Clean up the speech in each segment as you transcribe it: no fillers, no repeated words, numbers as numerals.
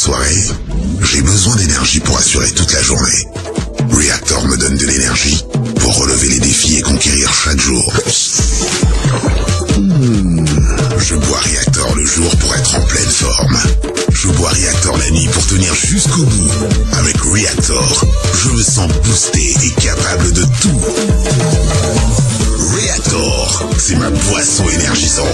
soirée, j'ai besoin d'énergie pour assurer toute la journée. Reactor me donne de l'énergie pour relever les défis et conquérir chaque jour. Je bois Reactor le jour pour être en pleine forme. Je bois Reactor la nuit pour tenir jusqu'au bout. Avec Reactor, je me sens boosté et capable de tout. Reactor, c'est ma boisson énergisante.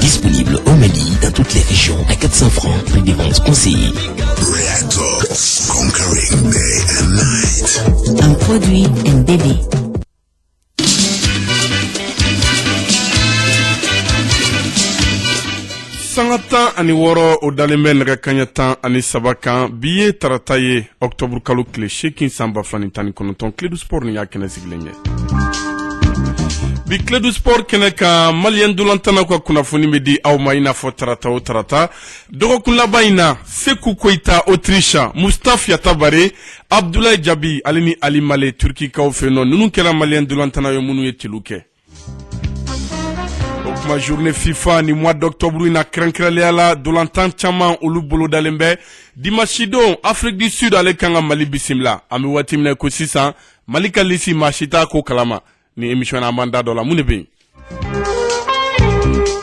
Disponible au Mali, dans toutes les régions, à 400 francs, prix des ventes conseillées. Reactor, conquering day and night. Un produit NBD. Sangatan ani wɔɔrɔ o dalen bɛ nɛgɛ kaɲɛ 10 ani 3 kan bi ye tarata ye octobre kalo tile 8 san 2019 Clé du Sport ni y'a kɛnɛ sigilen ye. Bi Clé du Sport kɛnɛ kan maliyɛn dolantana ka kunnafoni bɛ di aw ma i n'a fɔ tarata o tarata. Dɔgɔkun laban in na Seku Koyita Autriche, Mustafa Yatabare, Abdoulaye Jabi ale ni Ali Male Turkikaw fɛ yen nɔ ninnu kɛra maliyɛn dolantana ye minnu ye tiliw kɛ. Ma journée FIFA ni mois d'octobre ina kɛrɛnkɛrɛnnenya la dolantan caman olu bolo dalen bɛ dimanche don Afrique du Sud ale kan ka Mali bisimila an bɛ waati min na ko sisan Mali ka lisi maa si t'a ko kalama ni émission na an b'an da dɔ la mun de bɛ yen.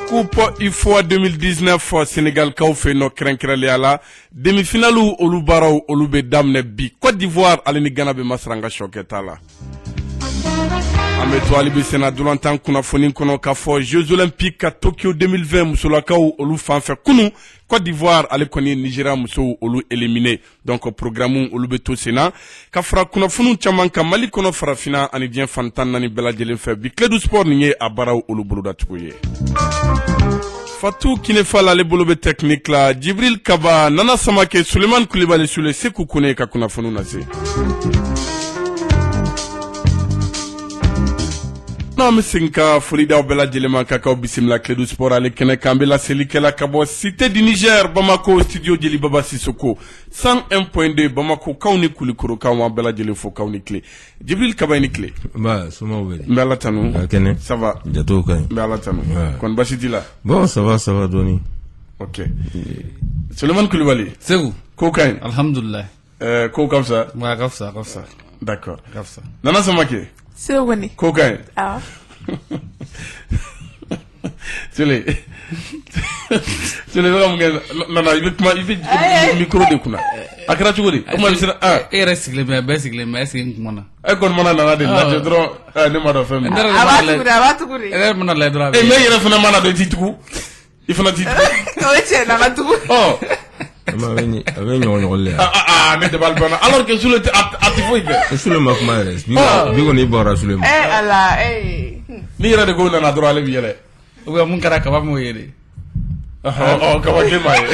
Coupe IFOA 2019 Sénégal kaw fɛ yen nɔ kɛrɛnkɛrɛnnenya la demi-finale olu baaraw olu bɛ daminɛ bi Côte d'Ivoire ale ni Ghana bɛ masaranga sɔkɛta la. An bɛ to hali bi sena dolantan kunnafoni kɔnɔ k'a fɔ Jeux Olympiques à Tokyo 2020 musolakaw olu fan fɛ kunu Côte d'Ivoire ale kɔni Nigeria musow olu éliminé donc programme olu bɛ to senna ka fara kunnafoniw caman kan Mali kɔnɔ farafina ani diɲɛ fan 14 bɛɛ lajɛlen fɛ bi Clé du Sport nin ye a baaraw olu bolodacogo ye. Fatou Kinefal ale bolo bɛ technique la Djibril Kaba Nana Samake Suleiman Kulibali Sule Seku Kone ka kunnafoniw lase. Non mais c'est ka foli d'aw bɛɛ lajɛlen ma ka kaw bisimila Clé du Sport ale kɛnɛ kan bɛ laselikɛla ka bɔ Cité du Niger Bamako studio Jeli Baba Sissoko 101.2 Bamako kaw ni Kulikoro kaw ma bɛɛ lajɛlen fo kaw ni kile Djibril Kaba ni kile ba soma wele n bɛ Ala tanu kɛnɛ ça va jato kan n bɛ Ala tanu kon basi t'i la bon ça va doni ok Suleiman Kulibali Seku ko kaɲi alhamdulillah ko ka fisa wa ka fisa d'accord ka fisa Nana Samake Sogoni. ko kaɲi Sule bɛ ka mun kɛ Nana i bɛ kuma i bɛ micro de kunna a kɛra cogo di o tuma bɛ sera e yɛrɛ sigilen bɛ bɛɛ sigilen bɛ est-ce que n kuma na e kɔni mana Nana de lajɛ dɔrɔn ne ma dɔn fɛn min a b'a tugu de e yɛrɛ mana lajɛ dɔrɔn e mais yɛrɛ fana mana dɔn i t'i tugu i fana t'i tugu o ye tiɲɛ na ka tugu a bɛ ɲɔgɔn le ne de b'a banna alors que Sule a tɛ foyi kɛ Sule ma kuma yɛrɛ bi kɔni i bɔra Sule ma ala ni yɛrɛ de ko Nana dɔrɔn ale bɛ yɛlɛ ou bien mun kɛra kaba m'o ye de kaba kelen ma ye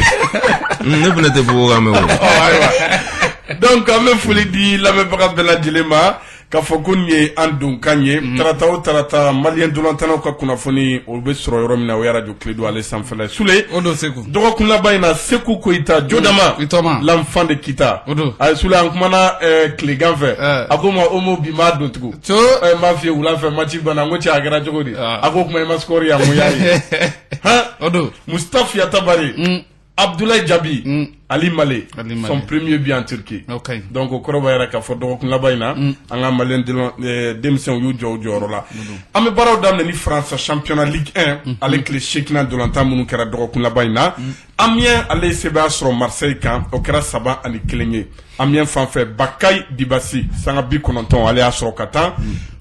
ne fana tɛ fɔ ka mɛn o ayiwa donc an bɛ foli di lamɛnbaga bɛɛ lajɛlen ma k'a fɔ ko nin ye an donkan ye tarata o tarata maliyɛn dolantanaw ka kunnafoni o bɛ sɔrɔ yɔrɔ min na o ye radio Clé du ale sanfɛla Sule o don Seku dɔgɔkun laban in na Seku Koyita Jodama l'enfant de Kita o don a Sule an kumana tilegan fɛ a ko ma Omo bi m'a don tugun n m'a f'i ye wula fɛ match banna n ko cɛ a kɛra cogo di a ko o tuma i ma score yan n ko y'a ye o don Mustafa Yatabare Abdoulaye Jabi Ali Male son premier but en Turquie donc o kɔrɔ b'a yɛrɛ k'a fɔ dɔgɔkun laban in na an ka maliyɛn denmisɛnw y'u jɔ o jɔyɔrɔ la an bɛ baaraw daminɛ ni France championnat Ligue 1 ale tile 8 dolantan minnu kɛra dɔgɔkun laban in na Amiens ale sɛbɛn sɔrɔ Marseille kan o kɛra 3-1 ye Amiens fanfɛ Bakayi Dibasi sanga 90 ale y'a sɔrɔ ka tan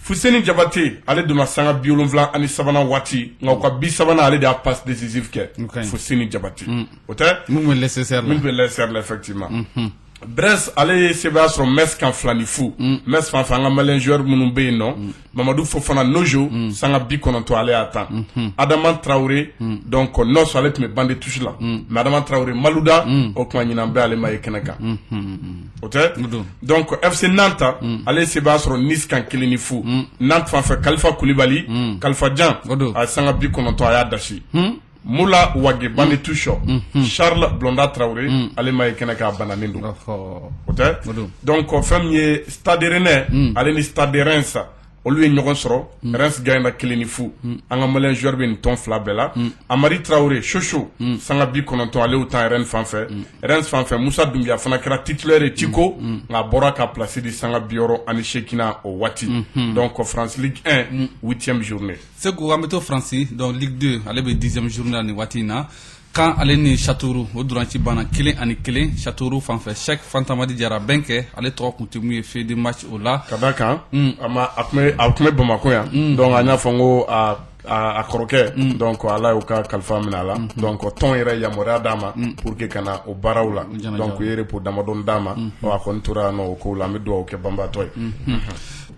Fuseni Jabate ale donna sanga 73 waati nka o ka 30 ale de y'a passe décisif kɛ Fuseni Jabate o tɛ mun bɛ laisser la effectivement Brest ale sɛbɛn sɔrɔ Metz kan 2-0 Metz fan fɛ an ka maliyɛn joueur minnu bɛ yen nɔ Mamadou Fofana Nojo sanga 90 ale y'a tan Adama Traoré donc Nos ale tun bɛ bande touche la mais Adama Traoré Malouda o tuma ɲinan bɛɛ ale ma ye kɛnɛ kan o tɛ donc FC Nantes ale sɛbɛn sɔrɔ Nice kan 1-0 Nantes fan fɛ Kalifa Koulibaly Kalifa Jan a ye sanga 90 a y'a dasi Moula Wage bande touche Charles Blonda Traoré ale ma ye kɛnɛ k'a bananen don o tɛ donc fɛn min ye Stade Rennais ale ni Stade Reims olu ye ɲɔgɔn sɔrɔ Reims gagnera 1-0 an ka Malien joueur bɛ nin tɔn 2 bɛɛ la Amari Traoré Chocho sanga 90 ale y'o tan Rennes fan fɛ Moussa Doumbia fana kɛra titulaire Tico nka a bɔra ka place di sanga 68 o waati donc France Ligue 1 8e journée Segu an bɛ to France donc Ligue 2 ale bɛ 10e journée ni waati in na kan ale ni Châteauroux o duranci banna 1-1 Châteauroux fan fɛ Cheikh Fantamadi Diarra bɛnkɛ ale tɔgɔ kun tɛ mun ye fait de match o la ka da kan a tun bɛ Bamako yan donc an y'a fɔ n ko a kɔrɔkɛ donc ala y'o ka kalifa minɛ a la donc tɔn yɛrɛ yamaruya d'a ma pour que kana o baaraw la donc u ye repos damadɔni d'a ma a kɔni tora yan nɔ o kow la an bɛ dugawu kɛ banbaatɔ ye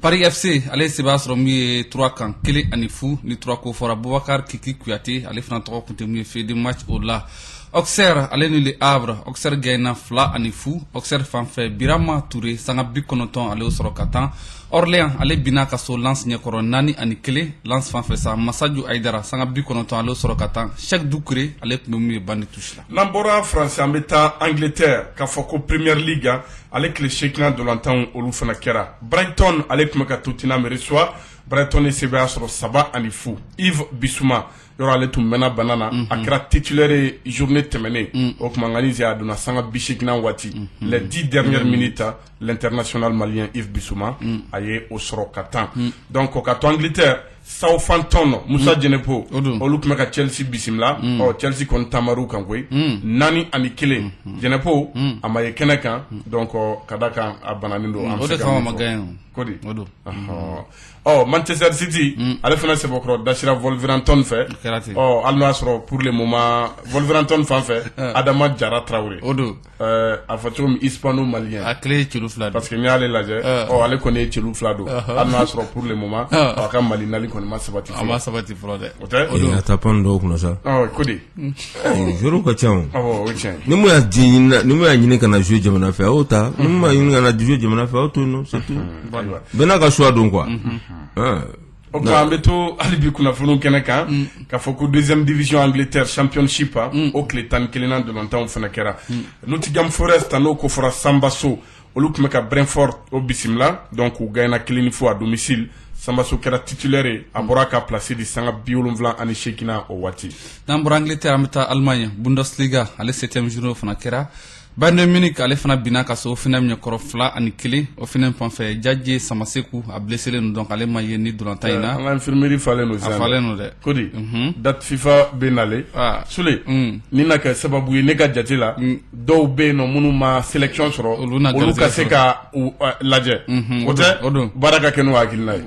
Paris FC ale sɛbɛn sɔrɔ min ye 3 kan 1-0 ni 3 ko fɔra Boubacar Kiki Kuyate ale fana tɔgɔ kun tɛ mun ye fait de match o la Auxerre ale ni Le Havre Auxerre gagna 2-0 Auxerre fan fɛ Birama Touré sanga 90 ale y'o sɔrɔ ka tan Orléans ale bina ka so Lens ɲɛkɔrɔ 4-1 Lens fan fɛ sa Massadio Aïdara sanga 90 ale y'o sɔrɔ ka tan Cheikh Doucouré ale tun bɛ mun ye bandi touche la n'an bɔra France an bɛ taa Angleterre k'a fɔ ko Premier League ale tile 8 dolantanw olu fana kɛra Brighton ale tun bɛ ka Tottenham reçoit Brighton ye sɛbɛya sɔrɔ 3-0 Yves Bissouma yɔrɔ ale tun mɛnna bana na a kɛra titulaire journée tɛmɛnen o tuma Nganizi a donna sanga 80 waati les 10 dernières minutes l'international malien Yves Bissouma a ye o sɔrɔ ka tan donc ka to Angleterre Southampton Moussa Djenepo olu tun bɛ ka Chelsea bisimila Chelsea kɔni taamaru kan koyi 4-1 Djenepo a ma ye kɛnɛ kan donc ka da kan a bananen don an bɛ se ka mun fɔ kodi Manchester City ale fana sɛbɛkɔrɔ dasira Wolverhampton fɛ hali n'o y'a sɔrɔ pour le moment Wolverhampton fan fɛ Adama Jara Traoré a fɔ cogo min hispano malien a kile ye celu 2 parce que n'i y'ale lajɛ ale kɔni ye celu 2 don hali n'o y'a sɔrɔ pour le moment a ka Mali nali kɔni ma sabati fɔlɔ a ma sabati fɔlɔ dɛ o tɛ a tapan dɔw kunna sa kodi joueur ka ca o tiɲɛ ni mun y'a ɲini ka na jouer jamana fɛ a y'o ta ni mun y'a ɲini ka na jouer jamana fɛ a y'o to yen nɔ c'est tout bɛɛ n'a ka choix don quoi o tuma an bɛ to hali bi kunnafoniw kɛnɛ kan k'a fɔ ko 2e division Angleterre championship o tile 11 dolantanw fana kɛra Nottingham Forest n'o ko fɔra Sambaso olu tun bɛ ka Brentford o bisimila donc u gagnera 1-0 à domicile Sambaso kɛra titulaire a bɔra ka place di sanga 78 o waati n'an bɔra Angleterre an bɛ taa Allemagne Bundesliga ale 7e journée fana kɛra Bayern Munich ale fana bina ka so Hoffenheim ɲɛkɔrɔ 2-1 Hoffenheim fan fɛ Jadje Samaseku a blessé len donc ale ma ye ni dolantan in na an ka infirmerie falen no a falen no dɛ kodi date FIFA bɛ nale Sule ni na kɛ sababu ye ne ka jate la dɔw bɛ yen nɔ minnu ma sélection sɔrɔ olu ka se ka lajɛ o tɛ baara ka kɛ n'o hakilina ye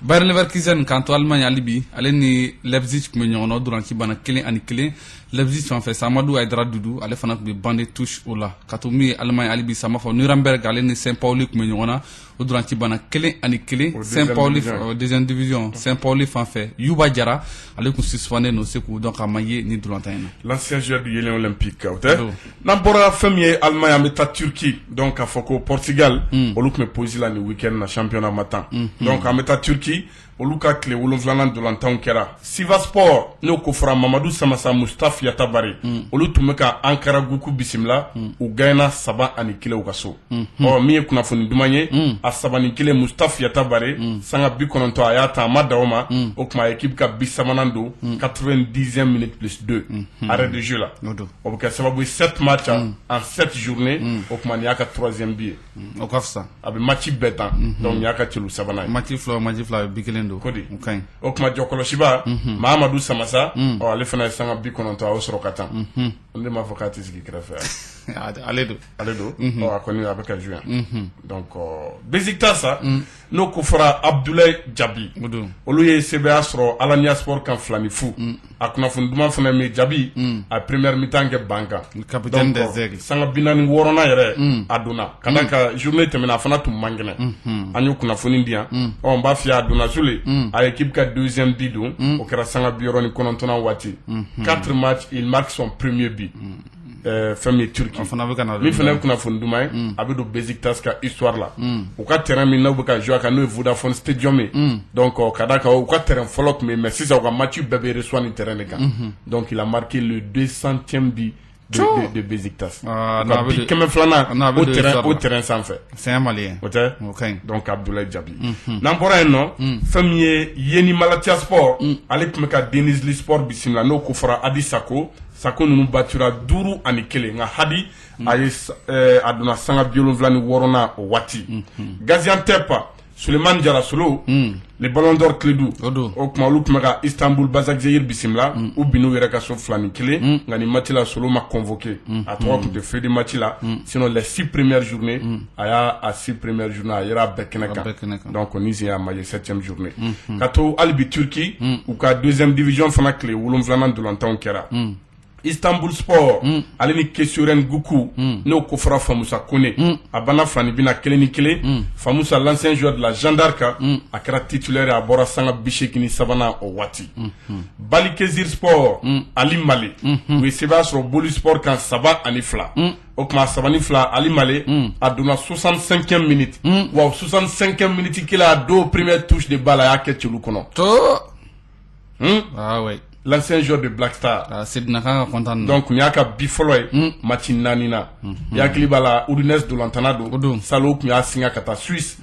Bayer Leverkusen kan to Allemagne hali bi ale ni Leipzig tun bɛ ɲɔgɔn na o dolanci banna 1-1 Leipzig fan fɛ Samadou Aïdara Doudou ale fana tun bɛ bande touche o la ka to min ye Allemagne hali bi sama fɔ Nuremberg ale ni Saint Pauli tun bɛ ɲɔgɔn na o dolanci banna 1-1 Saint Pauli 2e division Saint Pauli fan fɛ Yuba Jara ale tun suspendé no se k'u donc a ma ye ni dolantan in na l'ancien joueur du Yélen Olympique o tɛ n'an bɔra fɛn min ye Allemagne an bɛ taa Turquie donc k'a fɔ ko Portugal olu tun bɛ pause la ni week-end na championnat matin donc an bɛ taa Turquie olu ka tile 7 dolantanw kɛra Sivasspor n'o ko fɔra Mamadou Samassa Mustafa Yatabare olu tun bɛ ka Ankara Guku bisimila u gagnera 3-1 u ka so min ye kunnafoni duman ye a 3-1 Mustafa Yatabare sanga 90 a y'a ta a ma da o ma o tuma équipe ka 3nan don 90e minute plus 2 arrêt de jeu la o bɛ kɛ sababu 7 match en 7 journées o tuma nin y'a ka 3e bi ye o ka fisa a bɛ match bɛɛ tan donc nin y'a ka celu 3nan ye match fila bi kelen don kodi o tuma jɔkɔlɔsiba Mahamadou Samassa ale fana ye sanga 90 a y'o sɔrɔ ka tan ne m'a fɔ k'a tɛ sigi kɛrɛfɛ ale don a kɔni a bɛ ka jouer donc Besiktas n'o ko fɔra Abdoulaye Diaby olu ye sɛbɛya sɔrɔ Alanya Sport kan 2-0 a kunnafoni duman fana min Diaby a première mi-temps kɛ ban kan capitaine des Aigles sanga 46 yɛrɛ a donna ka da ka journée tɛmɛna a fana tun man kɛnɛ an y'o kunnafoni di yan n b'a f'i ye a donna Sule a équipe ka 2e but don o kɛra sanga 69 waati 4 matchs il marque son premier but fɛn min ye Turquie min fana ye kunnafoni duman ye a bɛ don Besiktas ka histoire la u ka terrain min n'u bɛ ka jouer kan n'o ye Vodafone Stadium ye donc ka da kan u ka terrain fɔlɔ tun bɛ yen mais sisan u ka match bɛɛ bɛ reçoit ni terrain de kan donc il a marqué le 200e but de Besiktas. Ah, Ka bi kɛmɛ filanan au terrain sanfɛ. C'est un Malien. O tɛ? Ok. Donc Abdoulaye Diaby. N'an bɔra yen nɔ, fɛn min ye Yeni Malatya Sport, ale tun bɛ ka Denizli Sport bisimila n'o ko fɔra Hadi Sako. Sako ninnu battura 5-1 nka Hadi a ye a donna sanga 76 o waati. Gaziantep Suleiman Jarasolo, le Ballon d'Or Clédou. O kuma olu tun bɛ ka Istanbul Basaksehir bisimila u bin'u yɛrɛ ka so 2-1 nka nin match la Solo ma convoqué. A tɔgɔ tun tɛ feu de match la. Sinon les 6 premières journées a y'a 6 premières journées a yera bɛɛ kɛnɛ kan. Donc Nice y'a ma ye 7e journée. Ka to hali bi Turquie u ka 2e division fana tile 7 dolantanw kɛra. Istanbul Sport ale ni Kesuren Guku n'o kofra Famoussa Kone a bana fani bina 1-1 Famoussa l'ancien joueur de la Jeanne d'Arc a kɛra titulaire a bɔra sanga 83 o waati. Balikesir Sport Ali Male u ye sɛbɛn sɔrɔ Boli Sport kan 3-2 o kuma 3-2 Ali Male a donna 65e minute wa 65e minute kelen a do première touche de balle a y'a kɛ celu kɔnɔ. Ah ouais. L'ancien joueur de Black Star. Donc il y a ka bi fɔlɔ ye match 4 na. Yakili b'a la Udinese dolantana don. Salo kun y'a signé ka taa Suisse.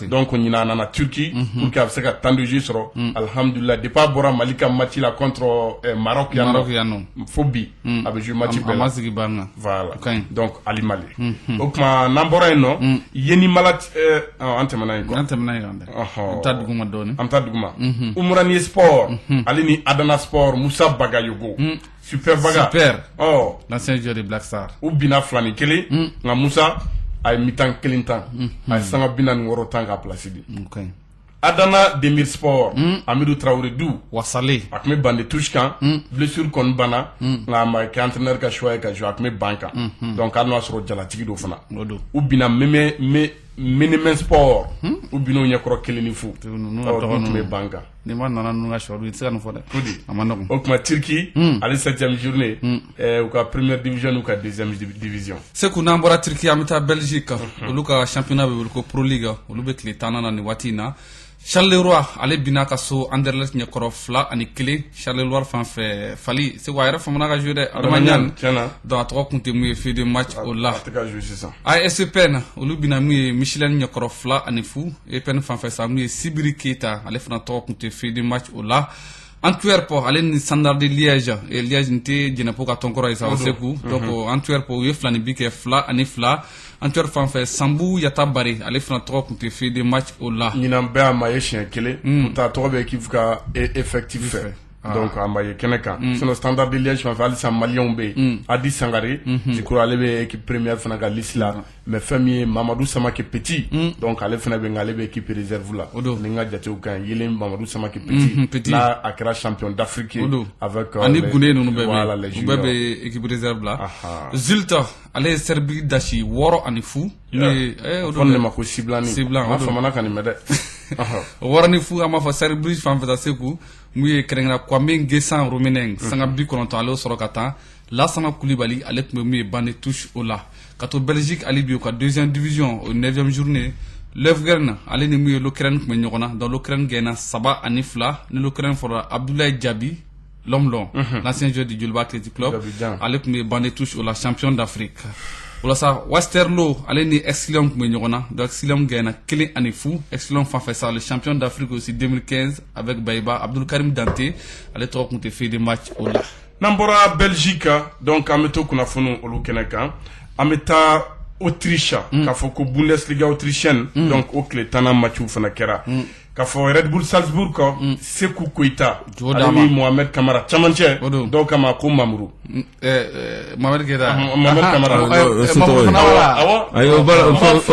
Donc ɲina a nana Turquie pour que a bɛ se ka temps de jeu sɔrɔ. Alhamdulillah depuis a bɔra Mali ka match la contre Maroc yan nɔ. Fo bi a bɛ jouer match bɛɛ la. Voilà. Donc Ali Male. O kuma n'an bɔra yen nɔ Yeni Malatya an tɛmɛna yen quoi. An taa duguma dɔɔni. An taa duguma. Umraniye Sport ale ni Adana Sport Moussa Bagayogo. Super Baga. Super. Oh. L'ancien joueur de Black Star. Ou bina 2-1 nga Moussa ay mitan 1 tan. Ay sanga bina ngoro tan ka place di. Okay. Adana Demir Sport Amidou Traoré Dou Wasale akme bande touche kan blessure kon bana nga ma ka entraîneur ka choix ka jouer akme banka. Donc an no soro jalatigi do fana. Ou bina Menemen Sport ou bino nyakoro keleni fu. Akme banka. Ni ma nana nu nga choix c'est kan fo de. Amano. O kuma Turquie ali 7e journée ou ka première division ou ka 2e division. C'est qu'on ambora Turquie amita Belgique olu ka championnat be ko Pro League olu be tile tanana ni watina. Charleroi ale bina ka so Anderlecht ɲɛkɔrɔ 2-1 Charleroi fan fɛ Fali c'est quoi yɛrɛ famana ka jouer dɛ Adamaɲan donc a tɔgɔ kun tɛ mun ye feu de match o la ASPN olu bina mun ye Michelin ɲɛkɔrɔ 2-0 EPN fan fɛ sa mun ye Sibiri Keita ale fana tɔgɔ kun tɛ feu de match o la Antwerp ale ni Standard de Liège et Liège nte jɛnɛpo ka tɔnkɔrɔ ye sa o seku donc Antwerp u ye 2 kɛ 2-2 Antwerp fan fɛ Sambu Yatabare ale fana tɔgɔ kun tɛ feu de match o la ɲinan bɛɛ a ma ye siɲɛ 1 u ta tɔgɔ bɛ équipe ka effectif fɛ donc a ma ye kɛnɛ kan sinon Standard de Liège fan fɛ halisa maliyɛnw bɛ yen Adi Sangare je crois ale bɛ équipe première fana ka liste la mais fɛn min ye Mamadou Samake Petit donc ale fana bɛ nka ale bɛ équipe réserve la ni n ka jatew kan Yelen Mamadou Samake Petit là a kɛra champion d'Afrique avec ani Gune ninnu bɛɛ bɛ u bɛɛ bɛ équipe réserve la Zulta ale ye Serbie dasi 6-0 o fɔ ne ma ko Siblani a famana ka nin mɛn dɛ wɔɔrɔni fu an b'a fɔ Serbie fan fɛ seku mun ye kɛrɛnkɛrɛn Kwame Gesan Romeneng sanga 90 ale sɔrɔ ka taa Lassana Koulibaly ale tun bɛ mun ye bande touche o la ka to Belgique ale bi o ka 2e division au 9e journée Löfgren ale ni mun ye l'Ukraine tun bɛ ɲɔgɔn na donc l'Ukraine gagna 3-2 ni l'Ukraine fɔra Abdoulaye Diaby Lomlon l'ancien joueur du Djolba Athletic Club ale tun bɛ bande touche o la champion d'Afrique Ola sa Westerlo ale ni Excellent tun bɛ ɲɔgɔn na donc Excellent gagna 1-0 Excellent fan fɛ sa le champion d'Afrique aussi 2015 avec Baïba Abdulkarim Dante ale tɔgɔ kun tɛ feu de match o la n'an bɔra Belgique donc an bɛ to kunnafoni olu kɛnɛ kan an bɛ taa Autriche k'a fɔ ko Bundesliga autrichienne donc o tile 10 matchw fana kɛra k'a fɔ Red Bull Salzburg Sekou Koita ale ni Mohamed Kamara camancɛ dɔw kama ko Mamuru Mohamed Keita Mohamed Kamara ayi o bala o so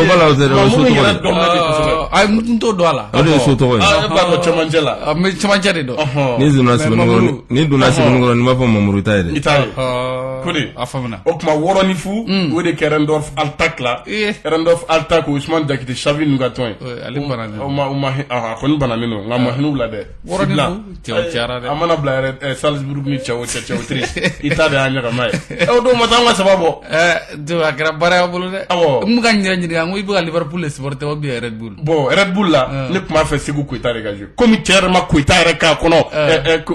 tɔgɔ ayi n t'o dɔn a la o de ye so tɔgɔ ye b'a dɔn camancɛ la mais camancɛ de dɔn ni donna sɛbɛnnikɔrɔ ni donna sɛbɛnnikɔrɔ ni b'a fɔ Mamuru ta ye dɛ i t'a ye ko de a faamuna o kuma wɔɔrɔni fu o de kɛ Rendorf Altak la Rendorf Altak o Ousmane Diakité Xavi ninnu ka tɔn ye ale bananen a kɔni bananen don nka ma hinɛw la dɛ wɔɔrɔni fu cɛw cayara dɛ a mana bila yɛrɛ Salzburg ni cɛw Autriche i t'a de y'a ɲagama ye o don ma taa an ka saba bɔ a kɛra baara y'a bolo dɛ mun ka n yɛrɛ ɲininka n ko i bɛ ka Liverpool de supporter ou bien Red Bull bon Red Bull là ne kuma fait Segou Koita de gagner comme tierma Koita reka kono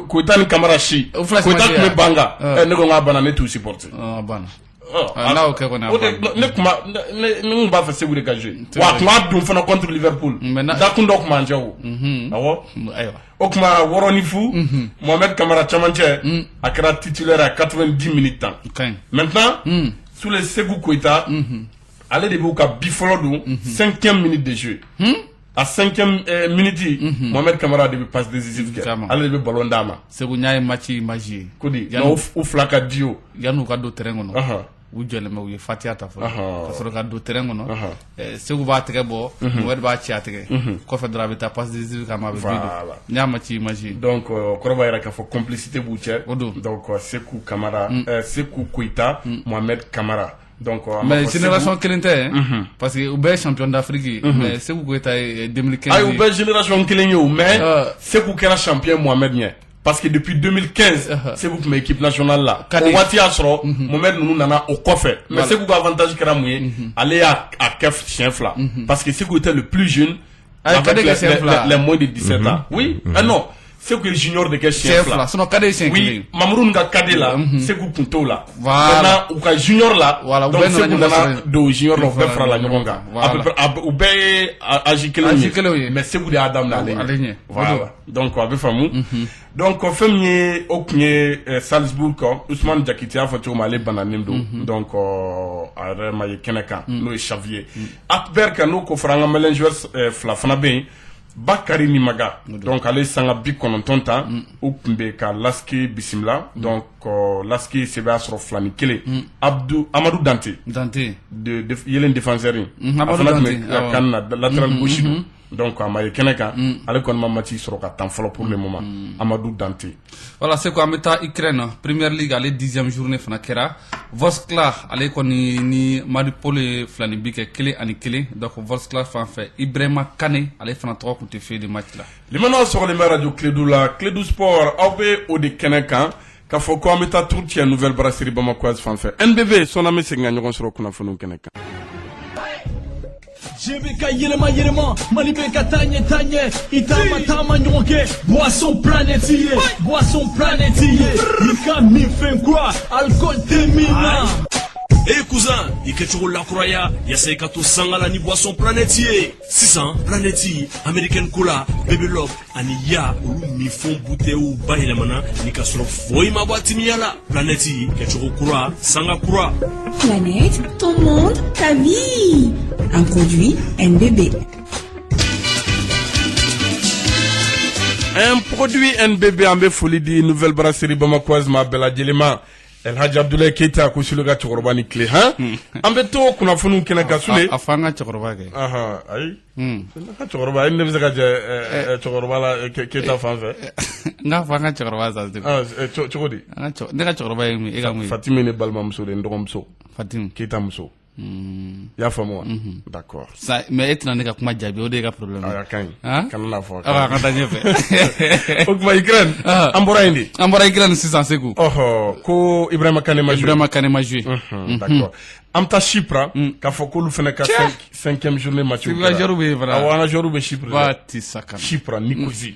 Koita ni Camara shi Koita kuma banga ne ko ngaba na tout supporter bana là ok on a ne kuma ne ba fait Segou de gagner wa kuma dum fana contre Liverpool da kun dok manjawo awo aywa okuma woroni fu Mohamed Camara Chamanche akra titulaire à 90 minutes maintenant sous les Segou Koita allez de vous bifolo do 5e minute de jeu à 5e minute Mohamed Camara de passe décisif allez de ballon d'ama Segou nyaay match magie kodi no u flaka dio yanu ka do terrain no u jole ma u fatia ta fo parce que ka do terrain no Segou ba tege bo mo ba ci atege ko fa dra beta passe décisif ka ma be bido nya match magie donc koroba ira ka fo complicité bu cher donc Segou Camara Segou Koita Mohamed Camara. Donc, mais génération Kelente, parce que Oubé champion d'Afrique, mais c'est vous qui êtes 2015. Ah, Oubé génération Kelente, mais c'est vous qui êtes champion Mohamed Nye. Parce que depuis 2015, c'est vous qui êtes équipe nationale là. Au Wati Asro, Mohamed nous nana au coffre. Mais c'est vous qui avantage qui ramouillé, aller à Kef Chienfla. Parce que c'est vous qui êtes le plus jeune, avec les moins de 17 ans. Oui, non. C'est que junior de quel chien là. Oui, Mamourou nga kade là, c'est que punto là. Voilà. Ou ka junior là. Voilà. Donc c'est que nana do junior là, on fera la nyonga. À peu près, ou ben agikele. Mais c'est que de Adam là. Voilà. Donc on va faire mou. Donc on fait mieux au Salzbourg quoi. Ousmane Diakité a fait au Mali bananimdo. Donc à Remaye Keneka, nous Xavier. Akber kano ko franga mélange fla fanabe. Bakari Nimaga, donc allez sanga bi konontonta ou kumbe ka Laski Bisimla, donc Laski seba sur flani kele Amadou Dante de yelen défenseur Amadou Dante kan latéral gauche donc Amaye Keneka allez kon mamati sur ka temps pour le moment Amadou Dante. Voilà, c'est quoi meta Ukraine Première Ligue allez 10e journée fanakera Voskla allez kon ni Maripol flani bike kele ani kele donc Voskla fan fait Ibrahima Kane allez fan 3 côté fait de match là. Les maintenant sur les radio Clédou là, Clédou Sport aube au de Keneka ka fo ko meta tour tie nouvelle brasserie Bamako fan fait NBB son ami c'est ngani kon sur kuna fonu Keneka. JBK yelema malibeka tanye itama nyonge boisson planétier ika mi quoi alcool terminant. Eh cousin, ikecho la croya ya seka to sangala ni boisson planétier 600 planétier American Cola Baby Love ani ya ulu mi fond bouteille ba elemana ni kasro foi ma boîte mi yala planétier kecho croix sanga croix. Planète, ton monde, ta vie. Un produit NBB. Un produit NBB en folie di nouvelle brasserie Bamako ma bella Djelema. El Hadj Abdoulaye Keita ko suluga chokoroba ni clé ambe to kuna funu kena kasule afanga chokoroba ke ay na chokoroba inde bisa je chokoroba la Keita fanfe nga afanga chokoroba za chokodi nga chokoroba mi ega mi Fatime ne balma muso de ndogom so Fatime Keita muso ya famo d'accord ça mais etna ne ka kuma jabi o de ka problème ah kan na fo ah ka tanye fe ok ma Ukraine ambora Ukraine 600 Segou ko Ibrahima Kane ma joué d'accord amta Chypre ka fo ko lu fene ka 5e journée match la jorube voilà awana jorube Chypre bati saka Chypre Nicosie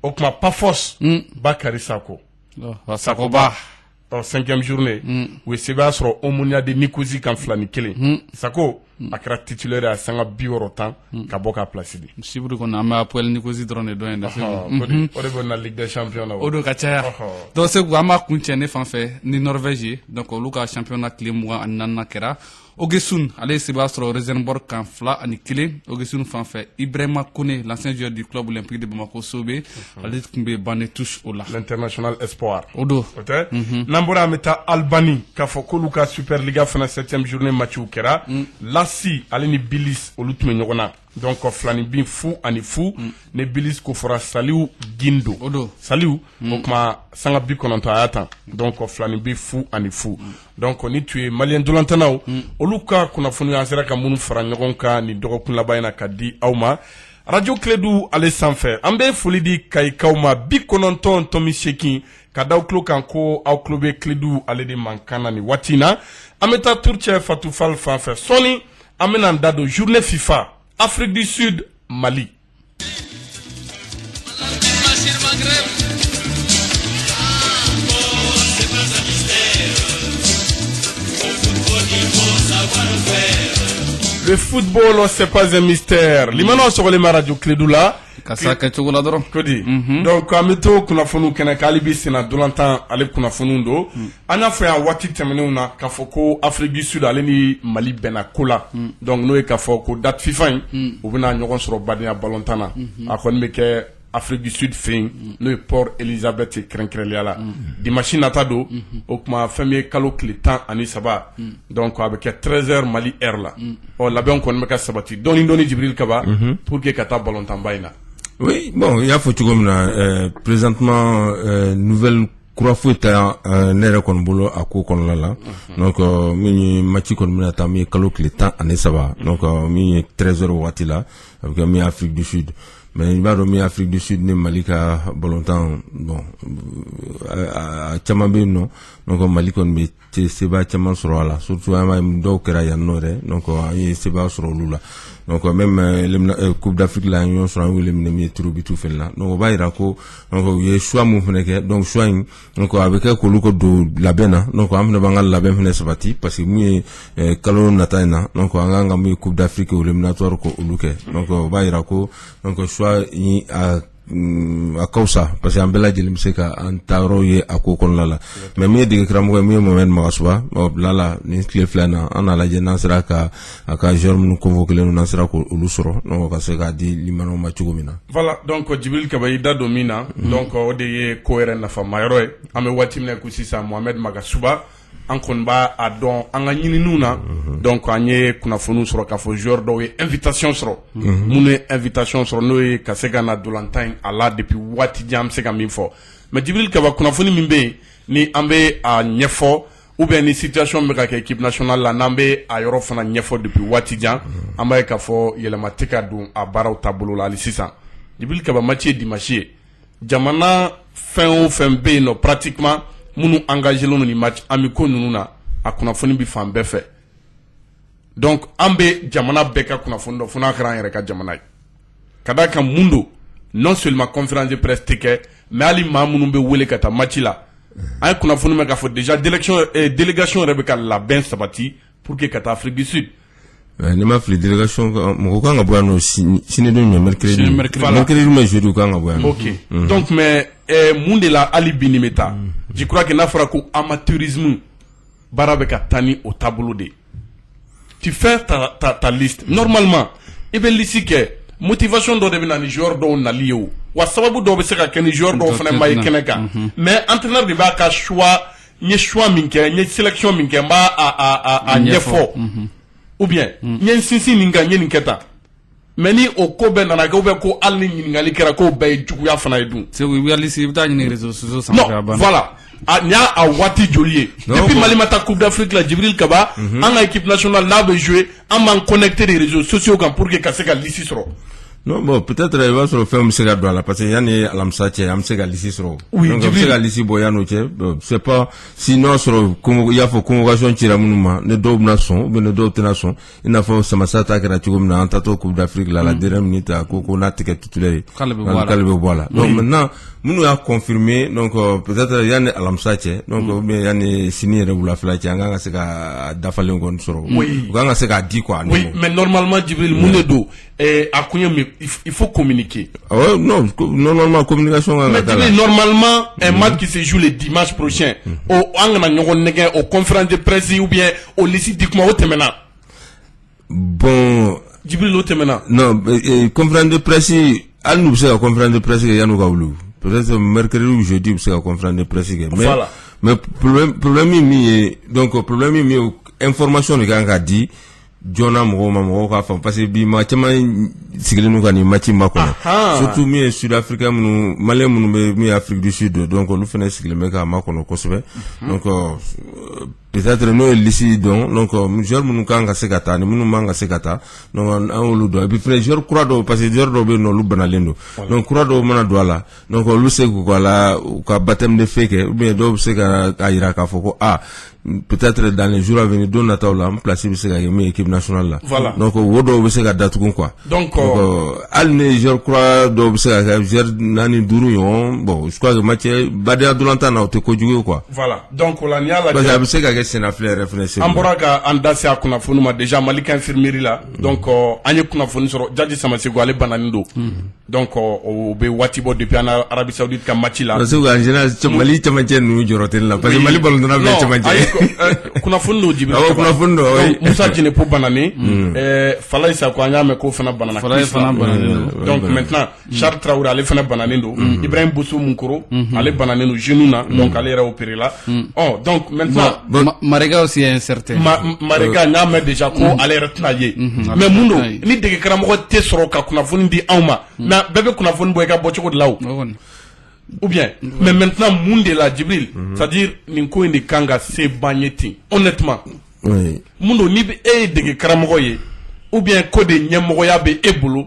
ok ma Pafos Bakary Sako Sakoba 5e journée où c'est bien sur Omonia de Nicosie kan flani kele Sako akra titulaire à sanga bioro temps ka boka place di siburu ko na ma appel Nicosie drone do enda ode bon na Ligue des Champions na odo ka cha donc c'est vraiment kunchene fan fait ni Norvège donc luka championnat climwa anana kera Ogesun allez Sébastien Rosenborg kan fla ani kile Ogesun fan fait Ibrahima Kone l'ancien joueur du club olympique de Bamako Sobé allez kumbe bane touche ola l'international espoir odo nambora meta Albanie ka foko luka Superliga fana 7e journée match kera Lassi allez ni Bilis olutume nyogona donc flani bin fou ani fou ne Bilis ko fora Saliou Gindo odo Saliou okma sanga bi kononto ayata donc flani bin fou ani fou donc ni tu es malien dolantanao oluka kuna funu ansera ka munu fara nyogon ka ni dogo kun labayna ka di awma radio Clédou ale sanfɛ an bɛ foli di kayikaw ma 98.8 ka daw klo kan ko aw klo bɛ Clédou ale de mankana ni waati na an bɛ taa tour cɛ Fatou Fall fan fɛ sɔni an bɛna da don journée FIFA Afrique du Sud, Mali. Le football, c'est pas un mystère. Limano sur les radio Clédoula. Donc, amito kunafunu kena kalibi sena dolantan ale kunafunu ndo. Ana fa wati temene na kafoko Afrique du Sud ale ni Mali bena kola. Donc no e kafoko date FIFA u bena ɲɔgɔn sɔrɔ badenya balontana. A kɔni bɛ kɛ Afrique du Sud fin no e Port Elizabeth krenkreliya la. Dimanche nata do o kuma fɛn ye kalo tile 13. Donc a bɛ kɛ 13h Mali heure la. Ɔ labɛn kɔni bɛ ka sabati dɔɔni Jibril Kaba pour que ka taa ballontan ba in na. Oui, bon, il y a faut présentement nouvelle croix ta nere kon bolo ako kon la. Donc mi match kon mina ta mi kalo kle temps année ça va. Donc mi 13h wati la avec mi Afrique du Sud. Mais il va mi Afrique du Sud ne Malika bolontan bon a chama be no. Donc Mali kon mi seba chama soro la. Surtout ama do kera ya nore. Donc yi seba soro lula. Donc même Coupe d'Afrique la union sur un mi turubi tout fait là. Donc ba ira ko donc ye choix mu feneke donc choix donc avec ko luko do labena donc am na bangal laben fene sabati parce que mi kalo nataina donc anga mi Coupe d'Afrique ou éliminatoire ko luke donc ba ira ko donc choix ni a causa parce que ambela jelim seka antaro ye akokon lala mais mi diga kramo mi moment magasuba lala ni cleflana ana la jena sera ka aka jorm convoquer le na sera ko lusoro no ka seka di limano ma chugumina. Voilà, donc Jibril Kabaïda domina donc o de ye cohérent na fa mayroy ame watimne ko sisa Mohamed Magasuba ankon ba adon anga nyini nuna donc anye kuna fonu soro ka fo jour do invitation soro mune invitation soro no e kasega na dolantain ala depuis wati jam sega minfo mais Jibril Kaba kuna foni mimbe ni ambe a nyefo ou bien ni situation me ka équipe nationale la nambe a yoro fana nyefo depuis wati jam amba ka fo yelema tika dun a baraw tabulu la lisisa Jibril Kaba match dimanche jamana fin ou fin be no pratiquement munu engagé l'on ni match amicaux nuna a kunafoni bi fan befe donc ambe jamana beka kunafoni do funa kran yere ka jamana kadaka mundo non seulement conférence de presse teke mais ali mamunu be wele kata match la ay kunafoni me ka fo déjà délégation rebeka la ben sabati pour que kata Afrique du Sud ni ma fli délégation mo ko nga boyano sine do mercredi mais jeudi ko nga boyano. OK donc mais monde la ali binimeta je crois que n'afra ko amateurisme barabeka tani au tableau de tu fais ta liste normalement e be lisike motivation do de bina ni joueur do na liyo wa sababu do be se ka ken joueur do fana may keneka mais entraîneur de ba ka choix ni choix minke ni sélection minke ba a nyefo ou bien nyen sinsi ninga nyen nketa meni o ko be nana ko be ko alni ngali kera ko be jugu ya fana edun c'est oui ali si bita ni réseaux sociaux ça non voilà nya a wati jolier depuis Malimata Coupe d'Afrique la Jibril Kaba en équipe nationale là be jouer en man connecter les réseaux sociaux quand pour que kaseka lisi soro. Non, bon, peut-être il va se le faire monsieur Gadouala parce que yani alamsache amsega lisi soro. Donc amsega lisi boyano che c'est pas sinon soro il y a faut convocation tira munuma ne do nason ou ne do nason il n'a faut samasata kera chugumna antato Coupe d'Afrique la dernière minute ko na ticket titulaire kalbe voilà. Donc maintenant munu a confirmé donc peut-être yani alamsache donc mais yani sini regula flache anga seka dafale ngon soro. Anga seka di quoi. Oui, mais normalement Jibril Munedo il faut communiquer. Ouais, non, normalement, communication. Mais normalement, un match qui se joue le dimanche prochain, au conférence de presse ou bien au lycée d'Ikma au Temena. Bon. Djibril au Temena. Non, conférence de presse, elle nous sait la conférence de presse, il y a nous gaulou. Peut-être mercredi ou jeudi, c'est la conférence de presse. Voilà. Mais problème information, le gars a dit, Jona mo ka fam parce que bi ma chama sigile nu ka ni match mako surtout mi Sud-Africain mu malien mu mi Afrique du Sud donc lu fene sigile me ka mako no kosbe donc peut-être no lisi donc joueur munu kan ka se ka taa ni munu man ka se ka taa donc an olu do et puis joueur kura do parce que joueur do be no lu banalen do donc kura do mana do ala donc lu se ko la ka baptême de fake ou bien do se ka ayira ka foko peut-être dans les jours à venir don nataw la place bi se ka yemi équipe nationale là voilà. donc wodo be se ka datugun quoi donc al ne joueur kura do be se ka joueur nani duru yon bon je crois que match badia dolanta na te ko jugo quoi voilà donc la nya la parce que se ka senafle référence ambora ka andasi akuna funu ma déjà malika infirmerie là donc anye kuna funu soro jaji sama sego ale bananindo donc o be watibo depuis en Arabie Saoudite ka match là parce que en général mali champion nu jorotel là parce que mali ballon na be champion kuna funu jibril kuna funu Moussa Djine pour banani Falaye Sakho anya me ko fana banana donc maintenant Charles Traoré ale fana bananindo Ibrahim Boussou Munkoro ale bananindo Genouna donc ale era opéré là donc maintenant Marega aussi est incertain Marega nya me déjà ko ale retna ye mais mundo ni dege karamo te soro ka kuna funu di awma na bebe kuna funu boy ka bochoko law ou bien mais maintenant monde la Djibril c'est-à-dire ninko indi kanga se bagneti honnêtement oui mundo ni be dege karamo ye ou bien ko de nyemoya be ebulu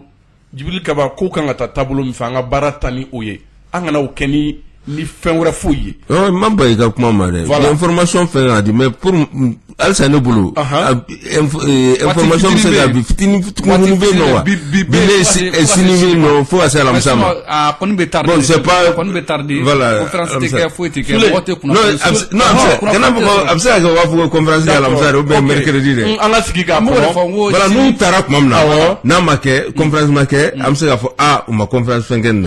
Djibril kaba ko kanga ta tabulu mi fanga baratani oye angana o keni ni fen wera fuyi mamba ka kuma mare l'information fait a dit mais pour alsa ne bulu information c'est la fitini fitini be no wa bile sinimi no faut asa la msama kon be tardi bon c'est pas kon be tardi voilà conférence de ka faut que wote kuna non kana ko absa ga wa fu conférence de la msara ou bien mercredi de anga sigika voilà nous tarak mamna na make conférence make amsa ga fo uma conférence fengen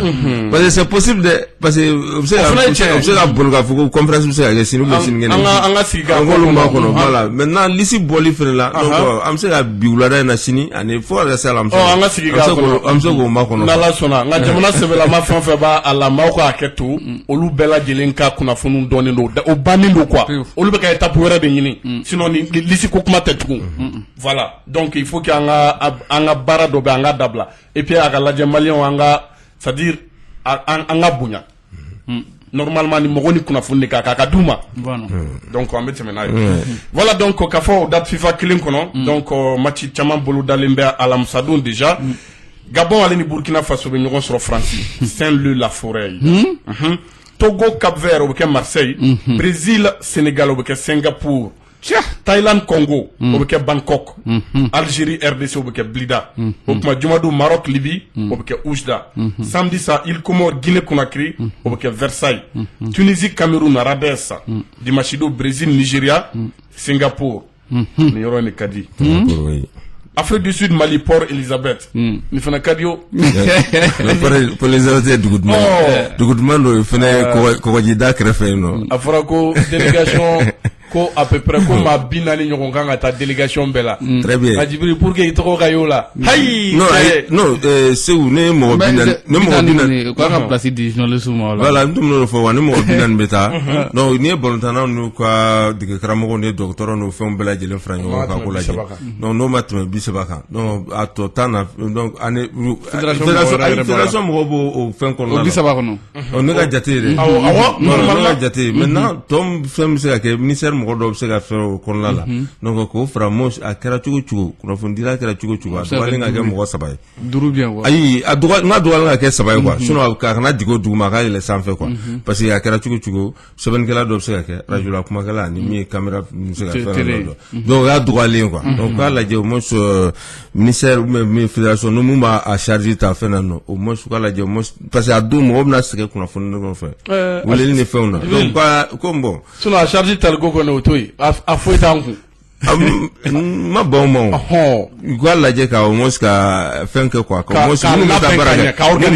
parce que c'est possible de parce que c'est la bonne conférence c'est la sinu be sinu ngene anga sigika voilà maintenant lisi boli fere la donc am se ga biulada na sini ane fo ga sala am anga sigika am se go ma kono nala sona nga jamana sebela ma fanfe ba ala ma ko aketu olu bela jelen ka kuna funu doni do o bani do quoi olu be ka étape wera de nyini sinon ni lisi ko kuma tetu voilà donc il faut que anga bara do be anga dabla et puis aga la malien anga c'est-à-dire anga bunya normalement ni mogoni kuna funde ka duma donc on met maintenant voilà donc ka fo date FIFA kilin kono donc match chama bolu dalembe alam sadoun déjà Gabon ale ni Burkina Faso be ñogon sur France Saint-Louis la Forêt Togo Cap-Vert au Marseille Brésil Sénégal au Singapour Thaïlande Congo au Bangkok Algérie RDC au Blida au Jumadou Maroc Libye au Oujda samedi ça île Comores Guinée Conakry au Versailles Tunisie Cameroun Radès dimanche Brésil Nigeria Singapour ni yoro ni kadi Afrique du Sud Mali Port Elizabeth ni fana kadio pour les autres dougudman do fana ko jida krefe no afra ko délégation ko à peu près comme ma binali ñoko nga ta délégation bela très bien Djibril pour que itoko kayola hay non c'est où ne mo binan ko nga place di journaliste mo voilà ndum no fo wani mo binan beta non ni bolontana no ko de kramo ne docteur no fon bela jelen franyo ka ko laje non no matme bisabaka non à to tana donc ane fédération mo bo o fen ko na bisabaka no on ne ga jate normalement jate maintenant tom fem se ka ministère mo do se ga faire ko la donc ko framos a kera chugu ko fondira kera chugu wali nga ga mo sabay duru bien wa ayi a droit nga droit nga ke sabay quoi sinon ka na digo duguma ka ile sans fait quoi parce que a kera chugu seben kala do se ga ke radio la kuma kala ni mi caméra se ga faire donc a droit lien quoi donc ka la je au moins ministère ou même fédération no muma a charger ta fait non au moins ka la je au moins parce que a do mo na se ke kuna fondira ko fait wala ni fait on donc pas comme bon sinon a charger tal go no toy a foi tanku ma bon mon quoi la je ka au moins ka fin que quoi comme moi si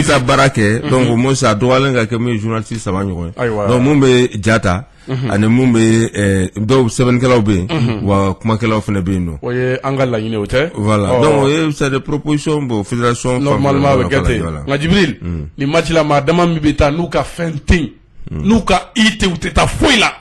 ta barake donc au moins ça doit lenga que mes journalistes ça va ñoy donc mumbe jata ane mumbe do seven kala be wa kuma kala fene be no oye angala ñine wote voilà donc c'est des propositions bo fédération normalement avec gâté nga Djibril ni match la ma dama mi beta nuka fenting nuka ite uteta foi la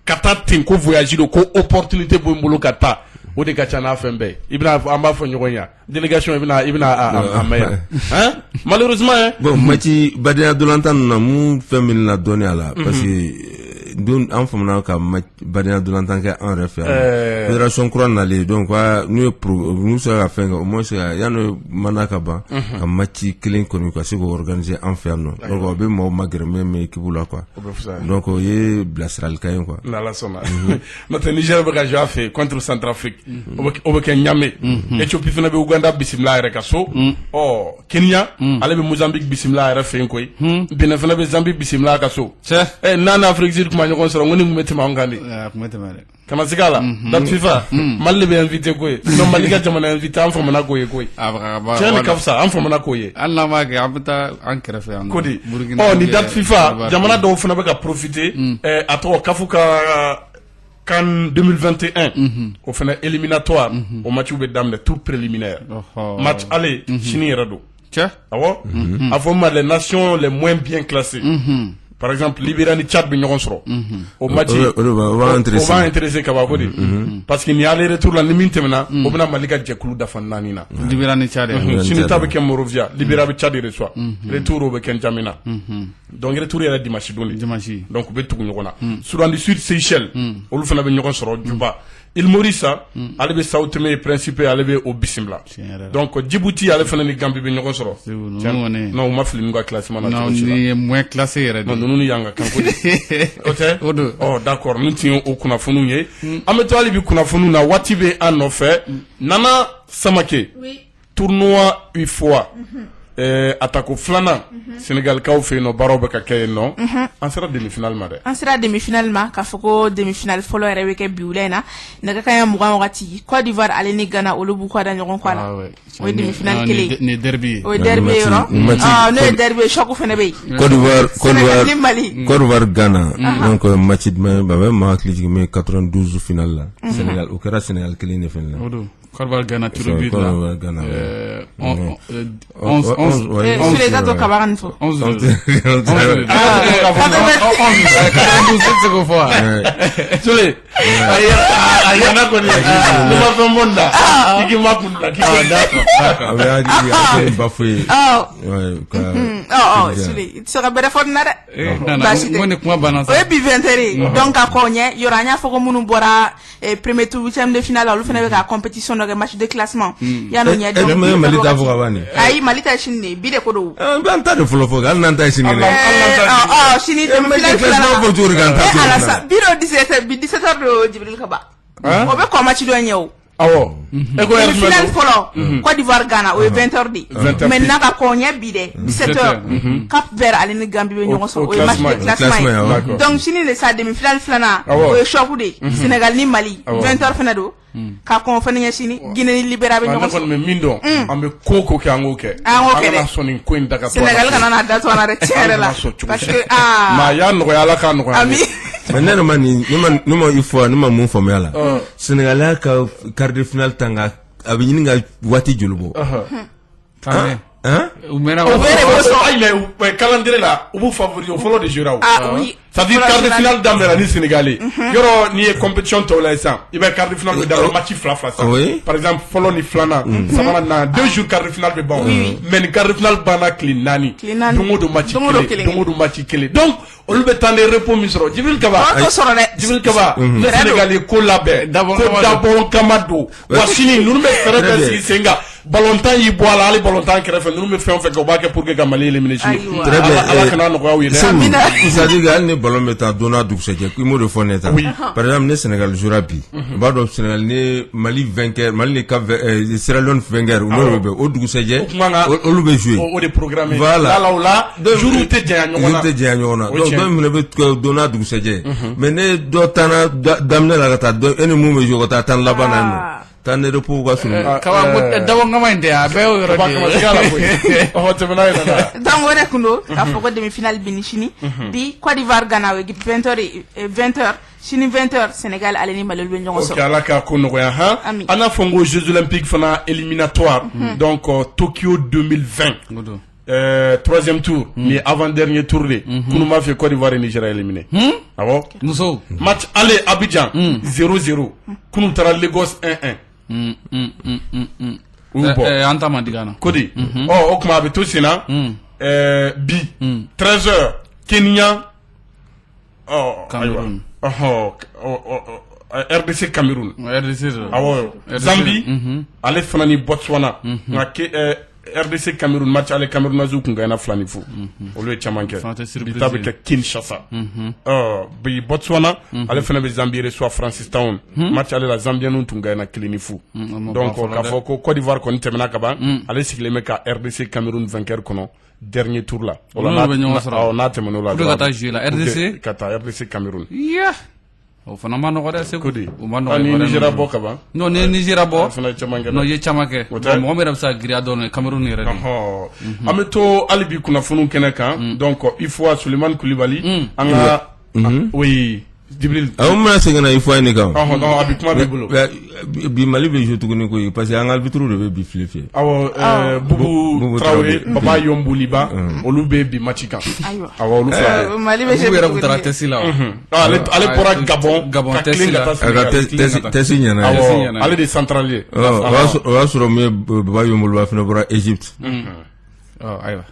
kata tinko voyager ko opportunité bo mbolo kata o de kacha na fembe ibna amba fo nyogonya délégation ibna a meilleur hein malheureusement bon mati badia dolantan na mu famille na donné ala parce que don an famana ka badina dolantan kɛ an yɛrɛ fɛ yan fédération kura nalen donc n'u ye n'u sera ka fɛn kɛ au moins yanni mana ka ban ka match kelen kɔni ka se k'o organiser an fɛ yan nɔ donc o bɛ maaw magɛrɛ min équipe la quoi donc o ye bilasiralikan ye quoi n'Ala sɔnna n'o tɛ Niger bɛ ka jouer a fɛ contre Centrafrique o bɛ kɛ Niamey Ethiopie fana bɛ Uganda bisimila a yɛrɛ ka so Kenya ale bɛ Mozambique bisimila a yɛrɛ fɛ yen koyi Benin fana bɛ Zambie bisimila a ka so n'an Afrique Sud kuma ɲɔgɔn sɔrɔ n ko ni kun bɛ tɛmɛ anw kan de kama siga la date FIFA Mali bɛ invité koyi non Mali ka jamana invité an famana ko ye koyi tiɲɛ de ka fisa an famana ko ye hali n'an b'a kɛ an bɛ taa an kɛrɛfɛ yan ko di ni date FIFA jamana dɔw fana bɛ ka profiter a tɔgɔ kafu ka CAN 2021 o fana éliminatoire o match bɛ daminɛ tour préliminaire match aller sini yɛrɛ don awɔ a fɔ ma les nations les moins bien classées par exemple Libéria ni Tchad bɛ ɲɔgɔn sɔrɔ o match o b'a intéressé kabako de parce que ni aller retour la ni min tɛmɛna o bɛna Mali ka jɛkulu dafa 4 na Libéria ni Tchad sini ta bɛ kɛ Monrovia Libéria bɛ Tchad reçoit retour o bɛ kɛ N'Djamena donc retour yɛrɛ dimanche don de donc u bɛ tugu ɲɔgɔn na Soudan du Sud Seychelles olu fana bɛ ɲɔgɔn sɔrɔ Juba Île Maurice ale bɛ Sao Tomé et Principe ale bɛ o bisimila donc Djibouti ale fana ni Gambie bɛ ɲɔgɔn sɔrɔ non u ma fili n'u ka classement na non ni ye moins classé yɛrɛ de ninnu ni y'an ka kanko de o tɛ d'accord ninnu tun ye o kunnafoniw ye an bɛ to hali bi kunnafoniw na waati bɛ an nɔfɛ Nana Samake tournoi UFOA atako filanan Sénégalikaw fɛ yen nɔ baaraw bɛ ka kɛ yen nɔ an sera demi-finale ma dɛ an sera demi-finale ma k'a fɔ ko demi-finale fɔlɔ yɛrɛ bɛ kɛ bi wula in na nɛgɛ kanɲɛ 20 wagati Côte d'Ivoire ale ni Ghana olu b'u kɔ da ɲɔgɔn kɔ la o ye demi-finale kelen ni derby ye o ye derby ye yɔrɔ n'o ye derby ye choc fana bɛ yen Côte d'Ivoire Ghana donc match jumɛn ba bɛ ma hakili jigin mais 92 finale la Sénégal o kɛra Sénégal kelen de fɛnɛ la Côte d'Ivoire Ghana tiro but la 11 sur les dates kabaga nin fɔ 11 Sule a yana kɔni ne ma fɛn bɔ n da k'i ma kun da k'i d'accord a bɛ hakili bafoué Sule i tɛ se ka bɛrɛ fɔ nin na dɛ baasi tɛ ni kuma banna o ye bi 20h donc ka kɔ ɲɛ yɔrɔ an y'a fɔ ko minnu bɔra premier tour 8e de finale olu fana bɛ ka compétition dɔ kɛ match de classement yan'o ɲɛ dɔn Mali t'a fɔ ka ban ni ayi Mali ta sini de bi de ko don an ta de fɔlɔ fɔ hali n'an ta ye sini dɛ sini demi-finale filanan Alasa biro 17h do Jibril Kaba o bɛ kɔ match dɔ ɲɛ o awɔ demi-finale fɔlɔ Côte d'Ivoire Ghana o ye 20h de maintenant ka kɔ ɲɛ bi dɛ 17h Cap Vert ale ni Gambie bɛ ɲɔgɔn sɔrɔ o ye match de classement ye donc sini de sa demi-finale filanan o ye choc de Sénégal ni Mali 20h fana don ka kɔn fana ɲɛ sini Guinée ni Libéria bɛ ɲɔgɔn sɔrɔ ne kɔni bɛ min dɔn an bɛ ko kɛ an k'o kɛ an kana sɔn nin ko in da ka to Sénégal kana na da to an na dɛ tiɲɛ yɛrɛ la parce que maa y'a nɔgɔya Ala k'a nɔgɔya ami mais ne ma ni ne ma il faut ne ma mun faamuya la Sénégal ka quart de finale tanga a bɛ ɲini ka waati joli bɔ u mɛnna calendrier la u b'u favoriser o fɔlɔ de jouera o c'est-à-dire quart de finale daminɛna ni Sénégal ye yɔrɔ n'i ye compétition tɔw lajɛ sisan i bɛ quart de finale bɛ daminɛ match fila sisan par exemple fɔlɔ ni filanan sabanan na 2 jours quart de finale bɛ ban mais ni quart de finale banna tile 4 don o don match kelen donc olu bɛ temps de repos min sɔrɔ Jibril Kaba Sénégal ye ko labɛn ko dabɔ kama don wa sini ninnu bɛ fɛɛrɛ bɛɛ sigi sen kan ballontan y'i bɔ a la hali ballontan kɛrɛfɛ ninnu bɛ fɛn o fɛn kɛ u b'a kɛ pour que ka Mali éliminer sini Ala kana nɔgɔya u ye dɛ c'est-à-dire hali ni ballon bɛ taa don n'a dugusɛjɛ i m'o de fɔ ne ta par exemple ne Sénégal jouera bi u b'a dɔn Sénégal ni Mali vainqueur Mali ni Sierra Leone vainqueur u n'olu bɛ o dugusɛjɛ olu bɛ jouer o de programme voilà jour tɛ janya ɲɔgɔn na donc dɔ fana bɛ don n'a dugusɛjɛ mais ne dɔ tanna daminɛ la ka taa e ni mun bɛ jouer ka taa tan laban na yen tan ne repos ka surun Kaba dabɔngama in tɛ a bɛɛ y'o yɔrɔ de donc o de kun don k'a fɔ ko demi-finale bi ni sini bi Côte d'Ivoire Ghana o ye 20h sini 20h Sénégal ale ni Mali bɛ ɲɔgɔn sɔrɔ. Ok Ala k'a ko nɔgɔya han an y'a fɔ n ko Jeux olympiques fana éliminatoire donc Tokyo 2020 troisième tour ni avant-dernier tour de kunu m'a fɛ Côte d'Ivoire et Niger éliminé awɔ muso match aller Abidjan 0-0 kunu taara Lagos 1-1 an ta man digana ko di o kuma a bɛ to sen na bi 13h Kenya Cameroun. RDC Cameroun. RDC. Zambie, ale fana ni Botswana. RDC Cameroun match ale Cameroun azu kunga na flani fu. Olu caman kɛ. Bita bɛ kɛ Kinshasa. Bi Botswana ale fana bɛ Zambie reçoit Francis Town. Match ale la Zambiens tunga na kilini fu. Donc k'a fɔ ko Côte d'Ivoire kɔni tɛmɛna ka ban ale sigilen bɛ ka RDC Cameroun vainqueur kɔnɔ dernier tour la. N'a tɛmɛn'o la. Ka taa jouer la RDC. Ka taa RDC Cameroun. O fana ma nɔgɔ dɛ Seku. O ma nɔgɔ. Ni Nigeria bɔ ka ban. Non ni Nigeria bɔ. Fana caman kɛ. Non ye caman kɛ. Mɔgɔ min yɛrɛ bɛ se ka giriya dɔɔnin Cameroun yɛrɛ de. An bɛ to hali bi kunnafoniw kɛnɛ kan donc il faut Sulemani Kulibali an ka oui Jibril. Aw mana segin na i fɔ ne kan. A bɛ kuma b'i bolo. Bi Mali bɛ jouer tuguni koyi parce que an ka arbitre de bɛ bi file fiyɛ. Awɔ Bubu Traoré Baba Yomboliba olu bɛ bi match kan. Awɔ olu fila. Mali bɛ jouer yɛrɛ tun taara test la. Ale bɔra Gabon test la. Test ɲɛna. Awɔ ale de central ye. O y'a sɔrɔ min Baba Yomboliba fana bɔra Egypte. Ayiwa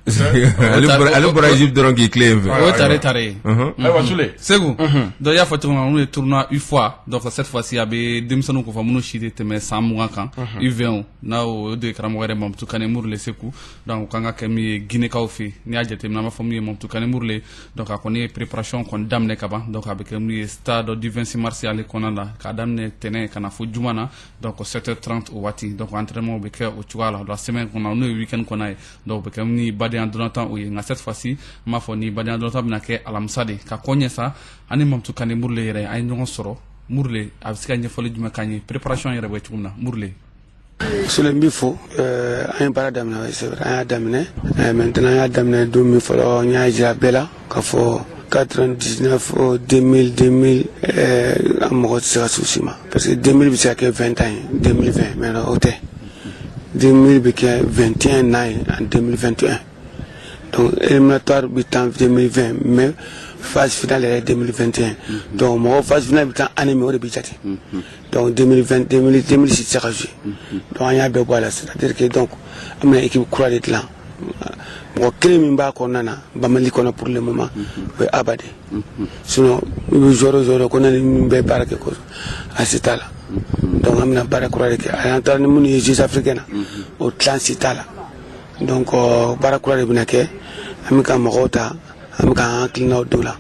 ale bɔra Egypte dɔrɔn k'i tilen yen fɛ. O ye tare ye. Ayiwa Sule. Segu donc y'a fɔ cogo min na olu ye tournoi U20 donc cette fois-ci a bɛ denmisɛnninw ko fɔ minnu si tɛ tɛmɛ san 20 kan U20 n'a o de ye karamɔgɔ yɛrɛ Mamutu Kane Murule Seku donc o kan ka kɛ min ye Guinée-kaw fɛ yen n'i y'a jateminɛ an b'a fɔ min ye Mamutu Kane Murule donc a kɔni ye préparation kɔni daminɛ ka ban donc a bɛ kɛ min ye stade du 26 mars ale kɔnɔna la k'a daminɛ tɛnɛn ka na fɔ juma na donc 7h30 o waati donc entraînement bɛ kɛ o cogoya la la semaine kɔnɔ n'o ye week-end kɔnɔ ye donc o bɛ kɛ ni badenya dɔrɔntan o ye nka cette fois-ci n b'a fɔ ni badenya dɔrɔntan bɛna kɛ alamisa de ka kɔ ɲɛ sa ani Mamutu Kane Murule yɛrɛ an ye ɲɔgɔn sɔrɔ Murule a bɛ se ka ɲɛfɔli jumɛn k'an ye préparation yɛrɛ bɛ cogo min na Murule. Sule n b'i fo an ye baara daminɛ c'est vrai an y'a daminɛ maintenant an y'a daminɛ don min fɔlɔ n y'a jira bɛɛ la k'a fɔ 99 2000 an mɔgɔ tɛ se ka souci ma parce que 2000 bɛ se ka kɛ 20 ans ye 2020 mais o tɛ 2000 bɛ kɛ 21 na ye en 2021 donc éliminatoire bɛ taa 2020 mais phase finale yɛrɛ 2021 donc mɔgɔ phase finale bɛ taa année min o de bɛ jate donc 2020 2006 tɛ se ka jouer donc an y'a bɛɛ bɔ a la c'est à dire que donc an bɛna équipe kura de dilan mɔgɔ kelen min b'a kɔnɔna na Bamali kɔnɔ pour le moment o ye Abade sinon i bɛ zoro ko ne ni min bɛ baara kɛ ko a se t'a la donc an bɛna baara kura de kɛ a y'an taara ni minnu ye Jeux africains na o tilan si t'a la donc baara kura de bɛna kɛ an bɛ ka mɔgɔw ta an bɛ k'an hakilinaw don la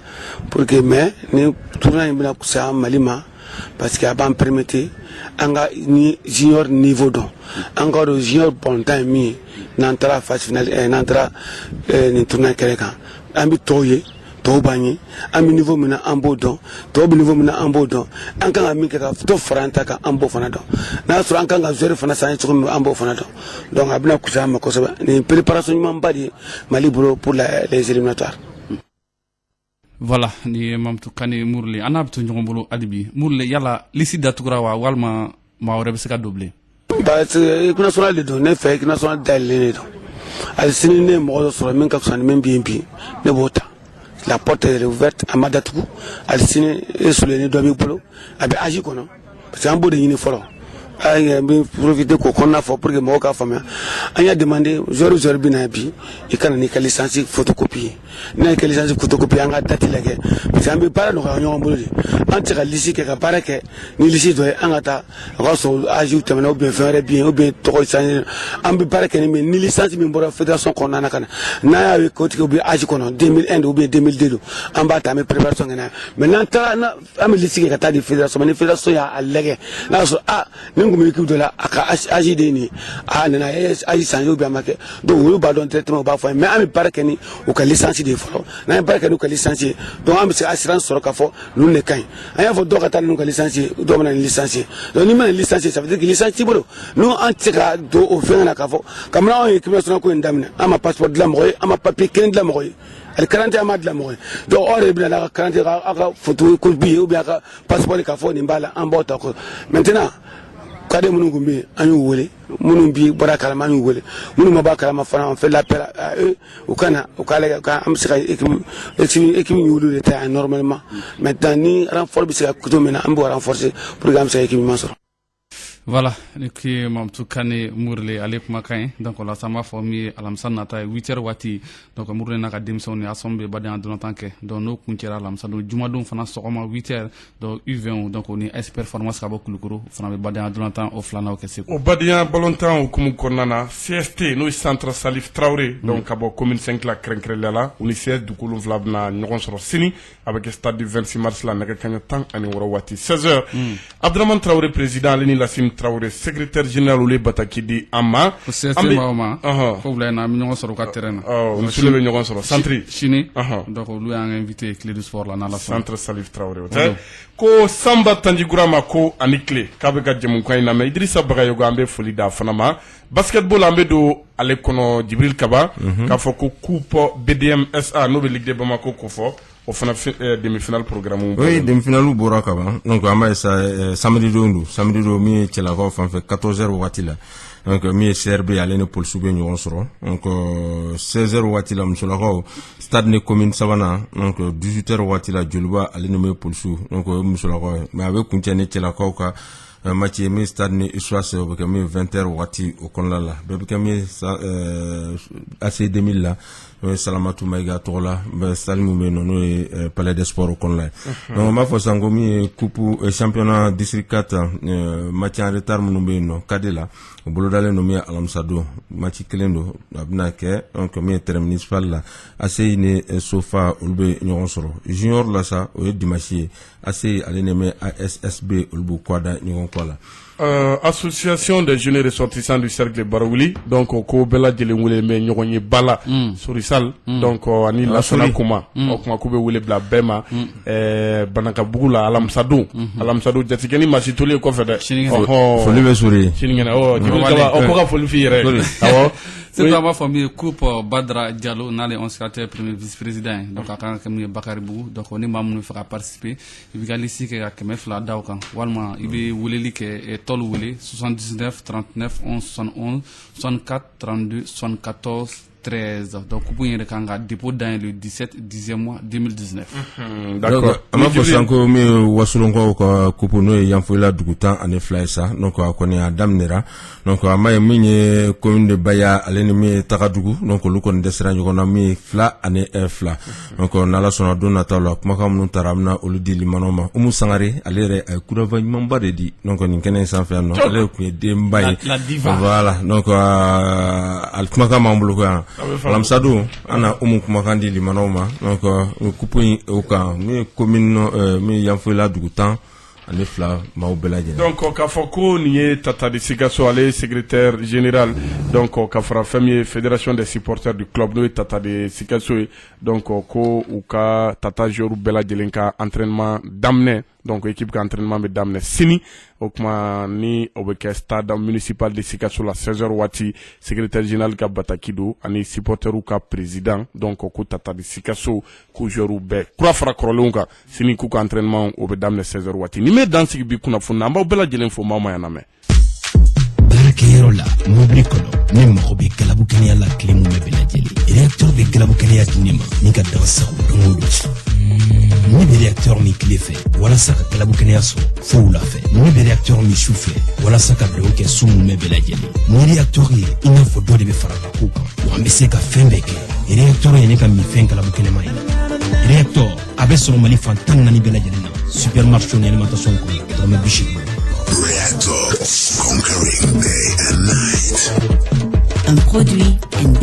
pour que mais ni tournoi in bɛna fisaya Mali ma parce que a b'an permettre an ka ni junior niveau dɔn an ka dɔn junior bɔntan ye min ye n'an taara phase finale n'an taara nin tournoi kɛlɛ kan an bɛ tɔw ye tɔw b'an ye an bɛ niveau min na an b'o dɔn tɔw bɛ niveau min na an b'o dɔn an kan ka min kɛ ka dɔ fara an ta kan an b'o fana dɔn n'a y'a sɔrɔ an kan ka joueur fana san cogo min an b'o fana dɔn donc a bɛna kusaya ma kosɛbɛ nin préparation ɲumanba de ye Mali bolo pour les éliminatoires. Voilà ni ye Mamutu Kane Murule an n'a bɛ to ɲɔgɔn bolo hali bi Murule yala lisi datugura wa walima maa wɛrɛ bɛ se ka don bilen. parce que équipe nationale de don ne fɛ équipe nationale dayɛlɛlen de don hali sini ne ye mɔgɔ dɔ sɔrɔ min ka fisa ni min bɛ yen bi ne b'o ta la porte est ouverte a ma datugu hali sini e Sule ni dɔ b'i bolo a bɛ âge kɔnɔ parce que an b'o de ɲini fɔlɔ an bɛ profiter k'o kɔnɔna fɔ pour que mɔgɔw k'a faamuya an y'a demandé joueur bɛ na bi i kana n'i ka licence photocopie ye n'a y'i ka licence photocopie an ka date lajɛ parce que an bɛ baara nɔgɔya ɲɔgɔn bolo de an tɛ se ka liste kɛ ka baara kɛ ni liste dɔ ye an ka taa a ka sɔrɔ âge tɛmɛna ou bien fɛn wɛrɛ bɛ yen ou bien tɔgɔ changé an bɛ baara kɛ ni ni licence min bɔra fédération kɔnɔna na ka na n'a y'a ye k'o tigi bɛ âge kɔnɔ 2001 ou bien 2002 don an b'a ta an bɛ préparation kɛ n'a ye mais n'an taara an bɛ liste kɛ ka taa di fédération ni fédération y'a lajɛ n'a sɔrɔ ni kun bɛ équipe dɔ la a ka âge de ye nin ye nana âge changé ou bien a ma kɛ donc olu b'a dɔn directement u b'a fɔ an ye mais an bɛ baara kɛ ni u ka licence de ye fɔlɔ n'an ye baara kɛ n'u ka licence ye donc an bɛ se assurance sɔrɔ k'a fɔ ninnu de ka ɲi an y'a fɔ dɔw ka taa n'u ka licence ye dɔw bɛ na ni licence ye donc n'i ma na ni licence ye ça veut dire que licence t'i bolo n'u an tɛ se ka don o fɛn na k'a fɔ kabini anw ye équipe nationale ko in daminɛ an ma passeport dilan mɔgɔ ye an ma papier kelen dilan mɔgɔ ye hali carte an ma dilan mɔgɔ ye donc aw yɛrɛ bɛna n'a ka carte aw ka photo copie ye ou bien a ka passeport k'a fɔ nin b'a la an b'aw ta ko maintenant cadre minnu kun bɛ yen an y'u wele minnu bi bɔra kalama an y'u wele minnu ma bɔ kalama fana on fait l'appel à eux u ka na u k'a lajɛ an bɛ se ka équipe y'olu de ta yan normalement maintenant ni renfort bɛ se ka cogo min na an b'o renforcer pour que an bɛ se ka équipe ɲuman sɔrɔ. Voilà, qui Mamtou Kane Mourle Alep Makain, donc on a sama formé Alamsan Nata 8h wati, donc Mourle Naka Demson et Assemblée Badan de l'Antanke, donc nous Kunchera Alamsan, Jumadon Fana Soroma 8h, donc U20, donc on est S performance Kabo Kulukuru, Fana Badan de l'Antan au Flana au Kessé. Au Badia Bolontan au Kumukonana, CST, nous Centre Salif Traoré, donc Kabo Commune 5 la Krenkrelala, on est CS du Kouloum Vlabna Nyon Sini, avec le stade du 26 mars la Nagakanyatan, Aniwawati, 16h. Abdraman Traoré, président, Leni Lassim Traoré, secrétaire général Oulé Batakidi Amma. C'est Maoma. Problème, nous sommes sur le terrain. Nous sommes sur le centre. Chini. Donc, nous avons invité Clé du Sport là dans la centre Salif Traoré. Ko Samba Tandigurama ko Anikle, Kabeka Djemoukaina, mais Idrissa Bagayogo Ambe Folida Fanama. Basketball Ambe do Alekono Djibril Kaba, Kafoko Coupe BDM-SA, Nouvelle Ligue de Bamako Kofo. Au demi-finale programme. Oui, demi-finale ou Borakaba. Donc, Ama ça samedi do mi Tchelako fait 14h watila. Donc, mi CRB allé pour le souvenir nous sera. Donc, 16h watila m'sulako stade ne commune Savana. Donc, 18h watila Djoluba allé nommer pour le sou. Donc, m'sulako. Mais avec Kuntiane Tchelako ka match mi stade ne iswase au mi 20h wati au konlala. Bébé mi AC 2000 là. Salamatou Maïga Tola, Salimou Benono, Palais des Sports au Conlai. Donc, ma foi, Sangomi, coupe championnat district 4, match en retard, Mounoubeno, Kadela, au boulot d'aller nommer Alamsado, match Kelendo, Abnake, donc, mi municipal là, assez iné, Sofa, Ulbe, Nyonsoro. Junior là, ça, au Dimachi, assez à l'ennemi ASSB, Ulbu Kwada, Nyonkwala. Association des jeunes ressortissants du cercle Barouli, donc au Kobela de l'Oulé, mais Nyonye Bala, Sorisal, donc ani la Sonakuma, Okuma Koube Oulé Bla Bema, Banakabula, Alamsadou, Jatikani Masitoli, Kofede, Folive Souri, Okora Folifire. C'est pas ma famille coupe Badra Diallo, on a les 11 caractères premier vice-président, donc à quand Bakari Bou, donc on est membre fera participer, il y a ici que Kemefla Daoukan, Walma, il y a Oulé que Tol Oulé, 79 39 11 71 64 32 74 13. Donc, vous pouvez regarder dépôt dans le 17 10e mois 2019. D'accord. Ama fosanko mi wasulongo ko kupuno yamfoila dugutan ane flaisa. Donc, on est à Damnera. Donc, ama minye commune de Baya aleni Takadugu. Donc, lukon desera nyokona mi fla ane fla. Donc, on a la sona dona tala kumaka muntaramna oludi limanoma. Umu sangare alere kurava nyamba dedi. Donc, on kene sanfia no. Ale kunye dembaye. La diva. Voilà. Donc, al kumaka mambuluka. Alamsadou, ana kumakandi limanoma. Donc, coupe aucun. Mi commune, mi yamfoila dugutan. Donc, Kafoko Nié Tata de Sigasso, allez, secrétaire général. Donc, Kafra Femi, fédération des supporters du club, nous, Tata de Sigasso. Donc, Ko Uka Tata Jorou Bela Jelenka, entraînement d'amener. Donc, équipe d'entraînement d'amener Sini. Okma ni obeke stade municipal de Sigasso la 16h wati, secrétaire général ka Batakido, ani supporter ou ka président. Donc, Ko Tata de Sigasso, Ko Jorou Be. Kwa Fra Krolonga, Sini Kuka entraînement au d'amener 16h wati. Ni dans ce qui kuna funa mba bela jelen fo mama yana me barakero la mobri kono ni mo be kalabu kenya la klimu me bela jeli réacteur be kalabu kenya tinima ni ka dawsa ngodo ni be réacteur mi clé fait wala saka kalabu kenya so fo la fait ni be réacteur mi chouffé wala saka be ke sumu me bela jeli ni réacteur yi ina fo do de be faraka ko wa mbese ka fembeke réacteur yi ne ka mi fen kalabu kenya mai réacteur abe so mali fantan nani bela jeli na supermarché en alimentation ko me bichi Reactor, conquering day and night. Un produit ND